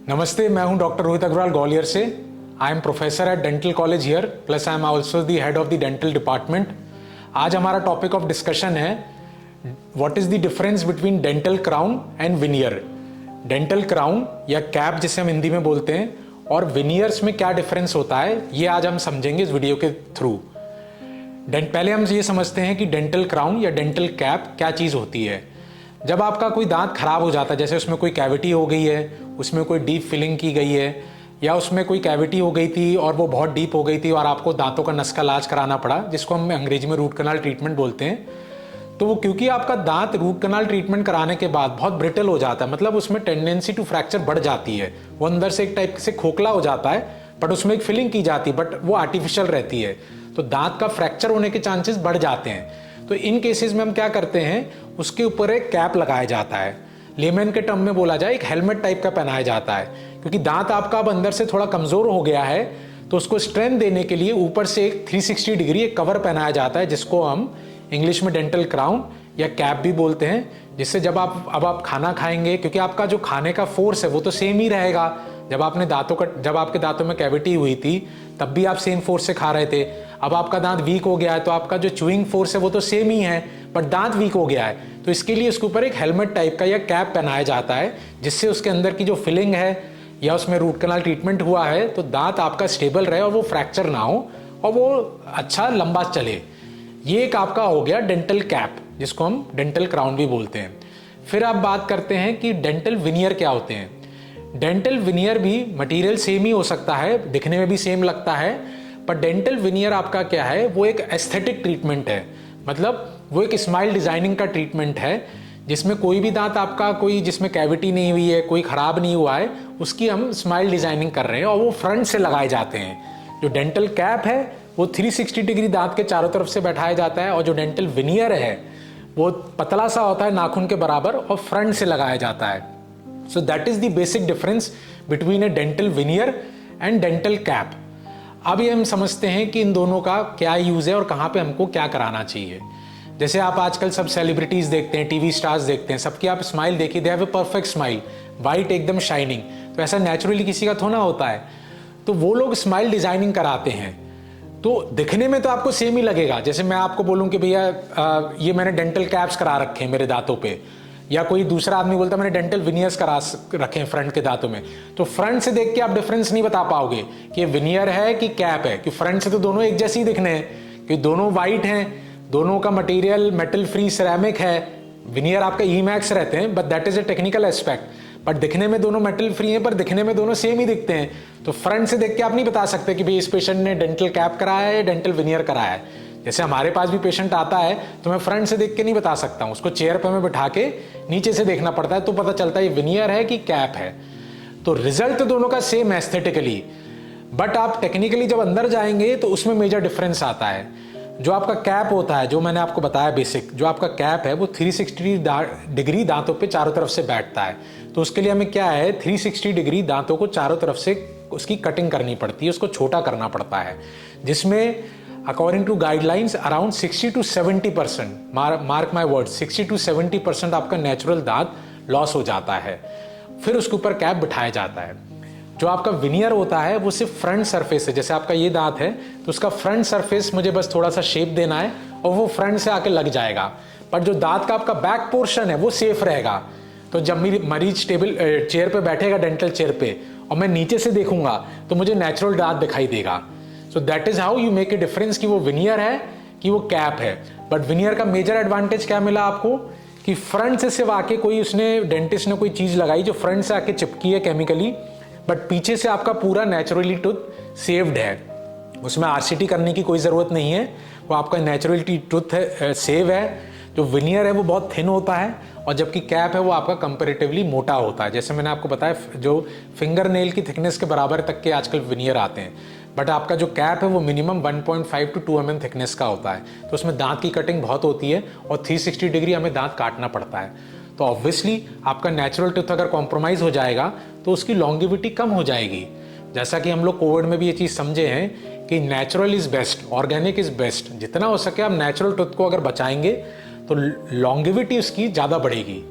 नमस्ते, मैं हूं डॉक्टर रोहित अग्रवाल ग्वालियर से। I am professor at dental college here, plus I am also the head of the dental department. आज हमारा टॉपिक ऑफ डिस्कशन है what is the difference between dental crown and veneer. Dental crown या cap जिसे हम हिंदी में बोलते हैं, और विनियर्स में क्या डिफरेंस होता है, ये आज हम समझेंगे इस वीडियो के थ्रू। पहले हम ये समझते हैं कि डेंटल क्राउन या डेंटल कैप क्या चीज़ होती है। जब आपका कोई दांत खराब हो जाता है, जैसे उसमें कोई कैविटी हो गई है, उसमें कोई डीप फिलिंग की गई है, या उसमें कोई कैविटी हो गई थी और वो बहुत डीप हो गई थी और आपको दांतों का नस का इलाज कराना पड़ा, जिसको हम अंग्रेजी में रूट कनाल ट्रीटमेंट बोलते हैं। तो वो क्योंकि आपका दांत रूट कनाल ट्रीटमेंट कराने के बाद बहुत ब्रिटल हो जाता है, मतलब उसमें टेंडेंसी टू फ्रैक्चर बढ़ जाती है। वो अंदर से एक टाइप से खोखला हो जाता है, बट उसमें एक फिलिंग की जाती है, बट वो आर्टिफिशियल रहती है, तो दांत का फ्रैक्चर होने के चांसेस बढ़ जाते हैं। तो इन केसेस में हम क्या करते हैं, उसके ऊपर एक कैप लगाया जाता है। लेमन के टर्म में बोला जाए, एक हेलमेट टाइप का पहनाया जाता है, क्योंकि दांत आपका अब अंदर से थोड़ा कमजोर हो गया है, तो उसको स्ट्रेंथ देने के लिए ऊपर से एक 360 डिग्री एक कवर पहनाया जाता है, जिसको हम इंग्लिश में डेंटल क्राउन या कैप भी बोलते हैं। जिससे जब आप खाना खाएंगे, क्योंकि आपका जो खाने का फोर्स है वो तो सेम ही रहेगा। जब आपके दांतों में कैविटी हुई थी तब भी आप सेम फोर्स से खा रहे थे। अब आपका दांत वीक हो गया है, तो आपका जो च्यूइंग फोर्स है वो तो सेम ही है, बट दांत वीक हो गया है, तो इसके लिए उसके ऊपर एक हेलमेट टाइप का या कैप पहनाया जाता है, जिससे उसके अंदर की जो फिलिंग है या उसमें रूट कनाल ट्रीटमेंट हुआ है, तो दांत आपका स्टेबल रहे और वो फ्रैक्चर ना हो और वो अच्छा लंबा चले। ये एक आपका हो गया डेंटल कैप, जिसको हम डेंटल क्राउन भी बोलते हैं। फिर आप बात करते हैं कि डेंटल विनियर क्या होते हैं। डेंटल विनियर भी मटेरियल सेम ही हो सकता है, दिखने में भी सेम लगता है, पर डेंटल विनियर आपका क्या है, वो एक एस्थेटिक ट्रीटमेंट है। मतलब वो एक स्माइल डिजाइनिंग का ट्रीटमेंट है, जिसमें कोई भी दांत आपका कोई जिसमें कैविटी नहीं हुई है, कोई खराब नहीं हुआ है, उसकी हम स्माइल डिजाइनिंग कर रहे हैं, और वो फ्रंट से लगाए जाते हैं। जो डेंटल कैप है वो 360 डिग्री दांत के चारों तरफ से बैठाया जाता है, और जो डेंटल विनियर है वो पतला सा होता है नाखून के बराबर और फ्रंट से लगाया जाता है। So that is the basic difference between A dental veneer and dental cap. अब ये हम समझते हैं कि इन दोनों का क्या यूज है और कहाँ पे हमको क्या कराना चाहिए। जैसे आप आजकल सब सेलिब्रिटीज देखते हैं, टीवी स्टार्स देखते हैं, सबकी आप स्माइल देखिए, they have a perfect smile, white एकदम शाइनिंग। तो ऐसा नेचुरली किसी का थोड़ा होता है, तो वो लोग स्माइल डिजाइनिंग कराते हैं, तो दिखने में तो आपको सेम ही लगेगा। जैसे मैं आपको बोलूं कि भैया ये मैंने डेंटल कैप्स करा रखे हैं मेरे दांतों पे, या कोई दूसरा आदमी बोलता है मैंने डेंटल विनियर्स करा रखे हैं फ्रंट के दांतों में, तो फ्रंट से देख के आप डिफरेंस नहीं बता पाओगे कि ये विनियर है कि कैप है, कि फ्रंट से तो दोनों एक जैसे ही दिखने हैं, कि दोनों वाइट हैं, दोनों का मटेरियल मेटल फ्री सिरेमिक है। विनियर आपका ईमैक्स रहते हैं, but that is a technical aspect, but दिखने में दोनों मेटल फ्री हैं, पर दिखने में दोनों सेम ही दिखते हैं। तो फ्रंट से देख के आप नहीं बता सकते कि भाई इस पेशेंट ने डेंटल कैप कराया है या डेंटल विनियर कराया है। जैसे हमारे पास भी पेशेंट आता है, तो मैं फ्रंट से देख के नहीं बता सकता हूँ, उसको चेयर पे मैं बिठा के नीचे से देखना पड़ता है, तो पता चलता है ये विनियर है कि कैप है। तो रिजल्ट दोनों का सेम है एस्थेटिकली, बट आप टेक्निकली जब अंदर जाएंगे तो उसमें मेजर डिफरेंस आता है। जो आपका कैप होता है, जो मैंने आपको बताया बेसिक, जो आपका कैप है वो 360 डिग्री दांतों पे चारों तरफ से बैठता है। तो उसके लिए हमें क्या है, 360 डिग्री दांतों को चारों तरफ से उसकी कटिंग करनी पड़ती है, उसको छोटा करना पड़ता है, जिसमें according to guidelines around 60 to 70%, mark my word, 60 to 70% आपका नेचुरल दांत लॉस हो जाता है। फिर उसके ऊपर कैप बिठाया जाता है। जो आपका विनियर होता है वो सिर्फ फ्रंट सरफेस है। जैसे आपका ये दांत है, तो उसका फ्रंट सरफेस मुझे बस थोड़ा सा शेप देना है और वो फ्रंट से आके लग जाएगा, पर जो दांत का आपका बैक पोर्शन है वो सेफ रहेगा। तो जब मरीज चेयर पे बैठेगा, डेंटल चेयर पे, और मैं नीचे से देखूंगा, तो मुझे नेचुरल दांत दिखाई देगा। So that is how you make a difference कि वो विनियर है कि वो कैप है। बट विनियर का मेजर एडवांटेज क्या मिला आपको, कि फ्रंट से सिर्फ आके कोई उसने डेंटिस्ट ने कोई चीज लगाई जो फ्रंट से आके चिपकी है केमिकली, बट पीछे से आपका पूरा नेचुरली टूथ सेव्ड है, उसमें आरसीटी करने की कोई ज़रूरत नहीं है, वो आपका नेचुरली टूथ है, सेव है। जो विनियर है वो बहुत थिन होता है, और जबकि कैप है वो आपका कंपैरेटिवली मोटा होता है। जैसे मैंने आपको बताया, जो फिंगर नेल की थिकनेस के बराबर तक के आजकल विनियर आते हैं, बट आपका जो कैप है वो मिनिमम 1.5 to 2 mm थिकनेस का होता है। तो उसमें दांत की कटिंग बहुत होती है, और 360 डिग्री हमें दांत काटना पड़ता है। तो ऑब्वियसली आपका नेचुरल टूथ अगर कॉम्प्रोमाइज़ हो जाएगा तो उसकी लॉन्गिविटी कम हो जाएगी। जैसा कि हम लोग कोविड में भी ये चीज़ समझे हैं कि natural is best, organic is best. जितना हो सके आप नेचुरल टूथ को अगर बचाएंगे तो लॉन्गिविटी उसकी ज़्यादा बढ़ेगी।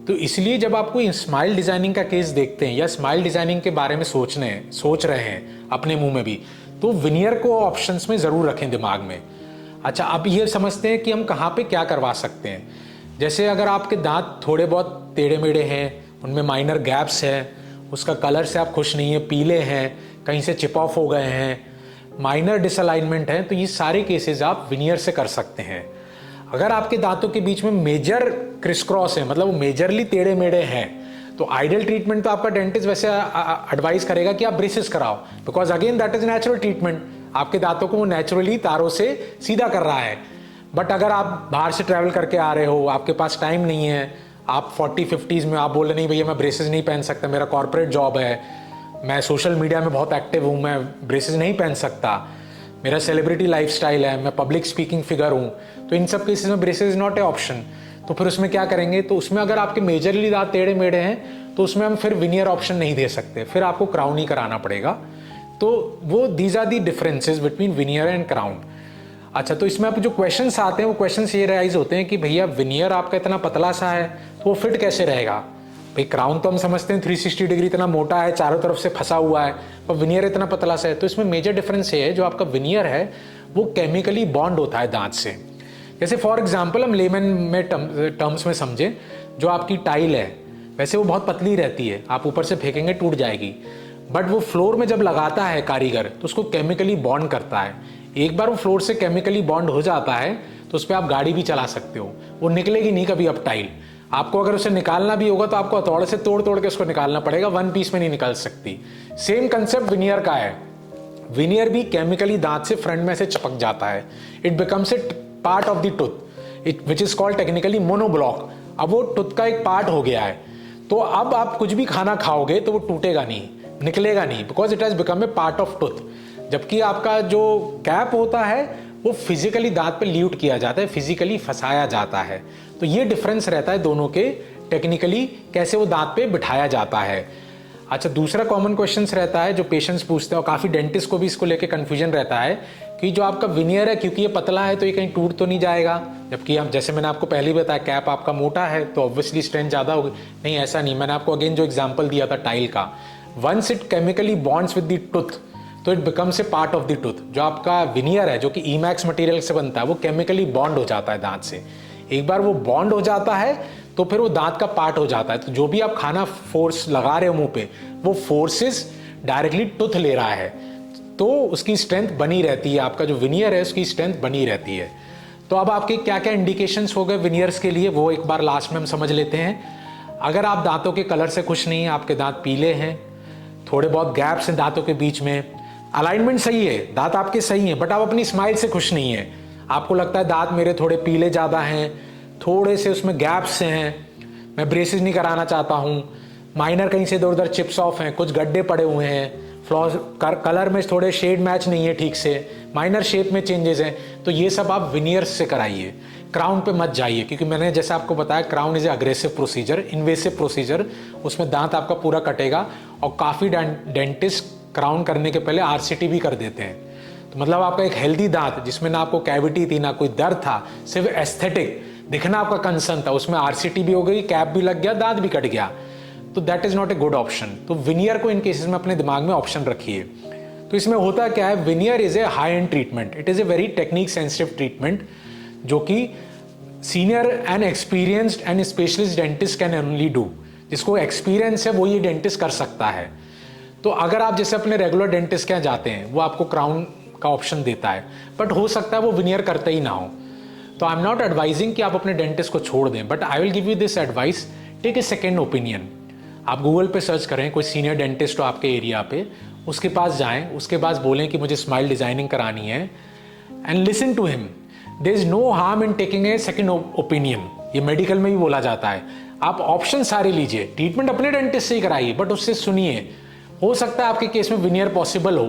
तो इसलिए जब आप कोई स्माइल डिजाइनिंग का केस देखते हैं या स्माइल डिजाइनिंग के बारे में सोच रहे हैं अपने मुंह में भी, तो विनियर को ऑप्शंस में जरूर रखें दिमाग में। अच्छा, अब ये समझते हैं कि हम कहाँ पे क्या करवा सकते हैं। जैसे अगर आपके दांत थोड़े बहुत टेढ़े मेढ़े हैं, उनमें माइनर गैप्स है, उसका कलर से आप खुश नहीं है, पीले हैं, कहीं से चिप ऑफ हो गए हैं, माइनर डिसअलाइनमेंट है, तो ये सारे केसेस आप विनियर से कर सकते हैं। अगर आपके दांतों के बीच में मेजर क्रिस क्रॉस है, मतलब वो मेजरली टेढ़े मेढ़े हैं, तो आइडियल ट्रीटमेंट तो आपका डेंटिस्ट वैसे एडवाइस करेगा कि आप ब्रेसेस कराओ, because again that is natural treatment. आपके दांतों को वो नेचुरली तारों से सीधा कर रहा है। बट अगर आप बाहर से ट्रैवल करके आ रहे हो, आपके पास टाइम नहीं है, आप 40-50s में आप बोल रहे नहीं भैया मैं ब्रेसेस नहीं पहन सकता, मेरा कॉर्पोरेट जॉब है, मैं सोशल मीडिया में बहुत एक्टिव हूँ, मैं ब्रेसेस नहीं पहन सकता, मेरा सेलिब्रिटी लाइफस्टाइल है, मैं पब्लिक स्पीकिंग फिगर हूँ, तो इन सब केसेस में braces is not A option. तो फिर उसमें क्या करेंगे, तो उसमें अगर आपके मेजरली दांत टेढ़े मेढ़े हैं तो उसमें हम फिर विनियर ऑप्शन नहीं दे सकते, फिर आपको क्राउन ही कराना पड़ेगा। तो वो these are the differences between veneer and crown. अच्छा, तो इसमें अब जो क्वेश्चंस आते हैं वो क्वेश्चंस ये राइज होते हैं कि भैया विनियर आपका इतना पतला सा है तो वो फिट कैसे रहेगा। भाई क्राउन तो हम समझते हैं 360 डिग्री इतना मोटा है, चारों तरफ से फंसा हुआ है, पर विनियर इतना पतला सा है। तो इसमें मेजर डिफरेंस ये है, जो आपका विनियर है वो केमिकली बॉन्ड होता है दांत से। जैसे फॉर एग्जाम्पल हम लेमन में टर्म्स में समझे, जो आपकी टाइल है वैसे वो बहुत पतली रहती है, आप ऊपर से फेंकेंगे टूट जाएगी, बट वो फ्लोर में जब लगाता है कारीगर तो उसको केमिकली बॉन्ड करता है। एक बार वो फ्लोर से केमिकली बॉन्ड हो जाता है तो उस पर आप गाड़ी भी चला सकते हो, वो निकलेगी नहीं कभी अब टाइल। आपको अगर उसे निकालना भी होगा तो आपको हथौड़े से तोड़ तोड़ के उसको निकालना पड़ेगा, वन पीस में नहीं निकल सकती। सेम कंसेप्ट विनियर का है। विनियर भी केमिकली दांत से फ्रंट में से चिपक जाता है, it becomes a part of the tooth which is called technically monoblock. अब वो टूथ का एक पार्ट हो गया है, तो अब आप कुछ भी खाना खाओगे तो वो टूटेगा नहीं, निकलेगा नहीं, because it has become a part of tooth. जबकि आपका जो कैप होता है वो फिजिकली दांत पे ल्यूट किया जाता है, फिजिकली फंसाया जाता है। तो ये डिफरेंस रहता है दोनों के, टेक्निकली कैसे वो दांत पे बिठाया जाता है। अच्छा, दूसरा कॉमन क्वेश्चन रहता है जो पेशेंट्स पूछते हैं, और काफी डेंटिस्ट को भी इसको लेके कंफ्यूजन रहता है कि जो आपका विनियर है क्योंकि ये पतला है तो ये कहीं टूट तो नहीं जाएगा, जबकि हम जैसे मैंने आपको पहले ही बताया कैप आपका मोटा है तो ऑब्वियसली स्ट्रेंथ ज्यादा होगी। नहीं, ऐसा नहीं। मैंने आपको अगेन जो एग्जांपल दिया था टाइल का, once it chemically bonds with the tooth तो it becomes a part of the tooth. जो आपका विनियर है जो कि ईमैक्स मटेरियल से बनता है वो केमिकली बॉन्ड हो जाता है दांत से। एक बार वो बॉन्ड हो जाता है तो फिर वो दांत का पार्ट हो जाता है। तो जो भी आप खाना फोर्स लगा रहे हो मुंह पे, वो फोर्सेस डायरेक्टली टूथ ले रहा है, तो उसकी स्ट्रेंथ बनी रहती है। आपका जो विनियर है उसकी स्ट्रेंथ बनी रहती है। तो अब आपके क्या क्या इंडिकेशंस हो गए विनियर्स के लिए, वो एक बार लास्ट में हम समझ लेते हैं। अगर आप दांतों के कलर से खुश नहीं हैं, आपके दांत पीले हैं, थोड़े बहुत गैप्स हैं दांतों के बीच में, अलाइनमेंट सही है, दांत आपके सही हैं, बट आप अपनी स्माइल से खुश नहीं है, आपको लगता है दांत मेरे थोड़े पीले ज़्यादा हैं, थोड़े से उसमें गैप्स हैं, मैं ब्रेसेस नहीं कराना चाहता हूँ, माइनर कहीं से इधर उधर चिप्स ऑफ हैं, कुछ गड्ढे पड़े हुए हैं, फ्लॉस कलर में थोड़े शेड मैच नहीं है ठीक से, माइनर शेप में चेंजेस हैं, तो ये सब आप विनियर्स से कराइए। क्राउन पे मत जाइए, क्योंकि मैंने जैसे आपको बताया crown is a aggressive procedure, invasive procedure, उसमें दांत आपका पूरा कटेगा। और काफ़ी डेंटिस्ट क्राउन करने के पहले आरसीटी भी कर देते हैं। तो मतलब आपका एक हेल्दी दांत जिसमें ना आपको कैविटी थी ना कोई दर्द था, सिर्फ एस्थेटिक दिखना आपका कंसर्न था, उसमें आरसीटी भी हो गई, कैप भी लग गया, दांत भी कट गया, तो that is not a good option. तो विनियर को इन केसेस में अपने दिमाग में ऑप्शन रखिए। तो इसमें होता क्या है, veneer is A high and treatment, it is a very technique sensitive treatment, जो कि senior and experienced and specialist dentist can only do. जिसको एक्सपीरियंस है वो ये डेंटिस्ट कर सकता है। तो अगर आप जैसे अपने रेगुलर डेंटिस्ट के यहाँ जाते हैं, वो आपको क्राउन का ऑप्शन देता है, बट हो सकता है वो विनियर करते ही ना हो। तो आई एम नॉट एडवाइजिंग कि आप अपने डेंटिस्ट को छोड़ दें, but I will give you this advice, take a second opinion. आप गूगल पे सर्च करें, कोई सीनियर डेंटिस्ट हो आपके एरिया पे, उसके पास जाएं, उसके पास बोलें कि मुझे स्माइल डिजाइनिंग करानी है, and listen to him. There is no harm in taking a second opinion. ये मेडिकल में भी बोला जाता है। आप ऑप्शन सारे लीजिए, ट्रीटमेंट अपने डेंटिस्ट से ही कराइए, बट उससे सुनिए, हो सकता है आपके केस में विनियर पॉसिबल हो।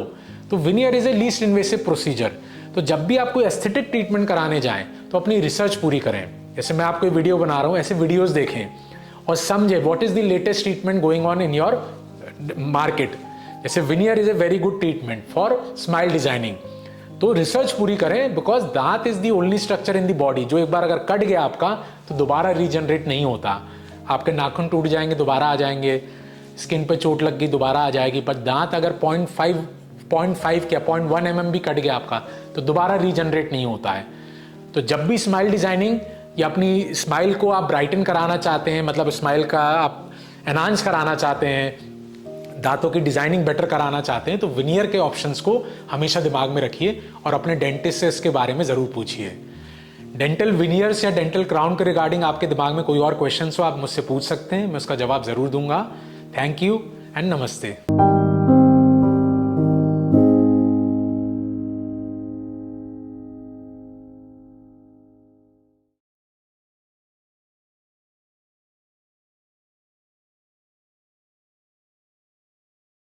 तो veneer is A least invasive procedure. तो जब भी आप कोई एस्थेटिक ट्रीटमेंट कराने जाएं तो अपनी रिसर्च पूरी करें। जैसे मैं आपको वीडियो बना रहा हूं, ऐसे वीडियोस देखें और समझे what is the latest treatment going on in your market. जैसे veneer is a very good treatment for smile designing, तो रिसर्च पूरी करें, बिकॉज दांत is the only structure in the body जो एक बार अगर कट गया आपका तो दोबारा रीजनरेट नहीं होता। आपके नाखून टूट जाएंगे, दोबारा आ जाएंगे, स्किन पे चोट लग गई, दोबारा आ जाएगी, पर दांत अगर 0.5 क्या 0.1 mm भी कट गया आपका तो दोबारा रीजनरेट नहीं होता है। तो जब भी स्माइल डिजाइनिंग या अपनी स्माइल को आप ब्राइटन कराना चाहते हैं, मतलब स्माइल का आप एनहांस कराना चाहते हैं, दांतों की डिजाइनिंग बेटर कराना चाहते हैं, तो विनियर के ऑप्शंस को हमेशा दिमाग में रखिए और अपने डेंटिस्ट से इसके बारे में जरूर पूछिए। डेंटल विनियर्स या डेंटल क्राउन के रिगार्डिंग आपके दिमाग में कोई और क्वेश्चन हो, आप मुझसे पूछ सकते हैं, मैं उसका जवाब जरूर दूंगा। थैंक यू एंड नमस्ते।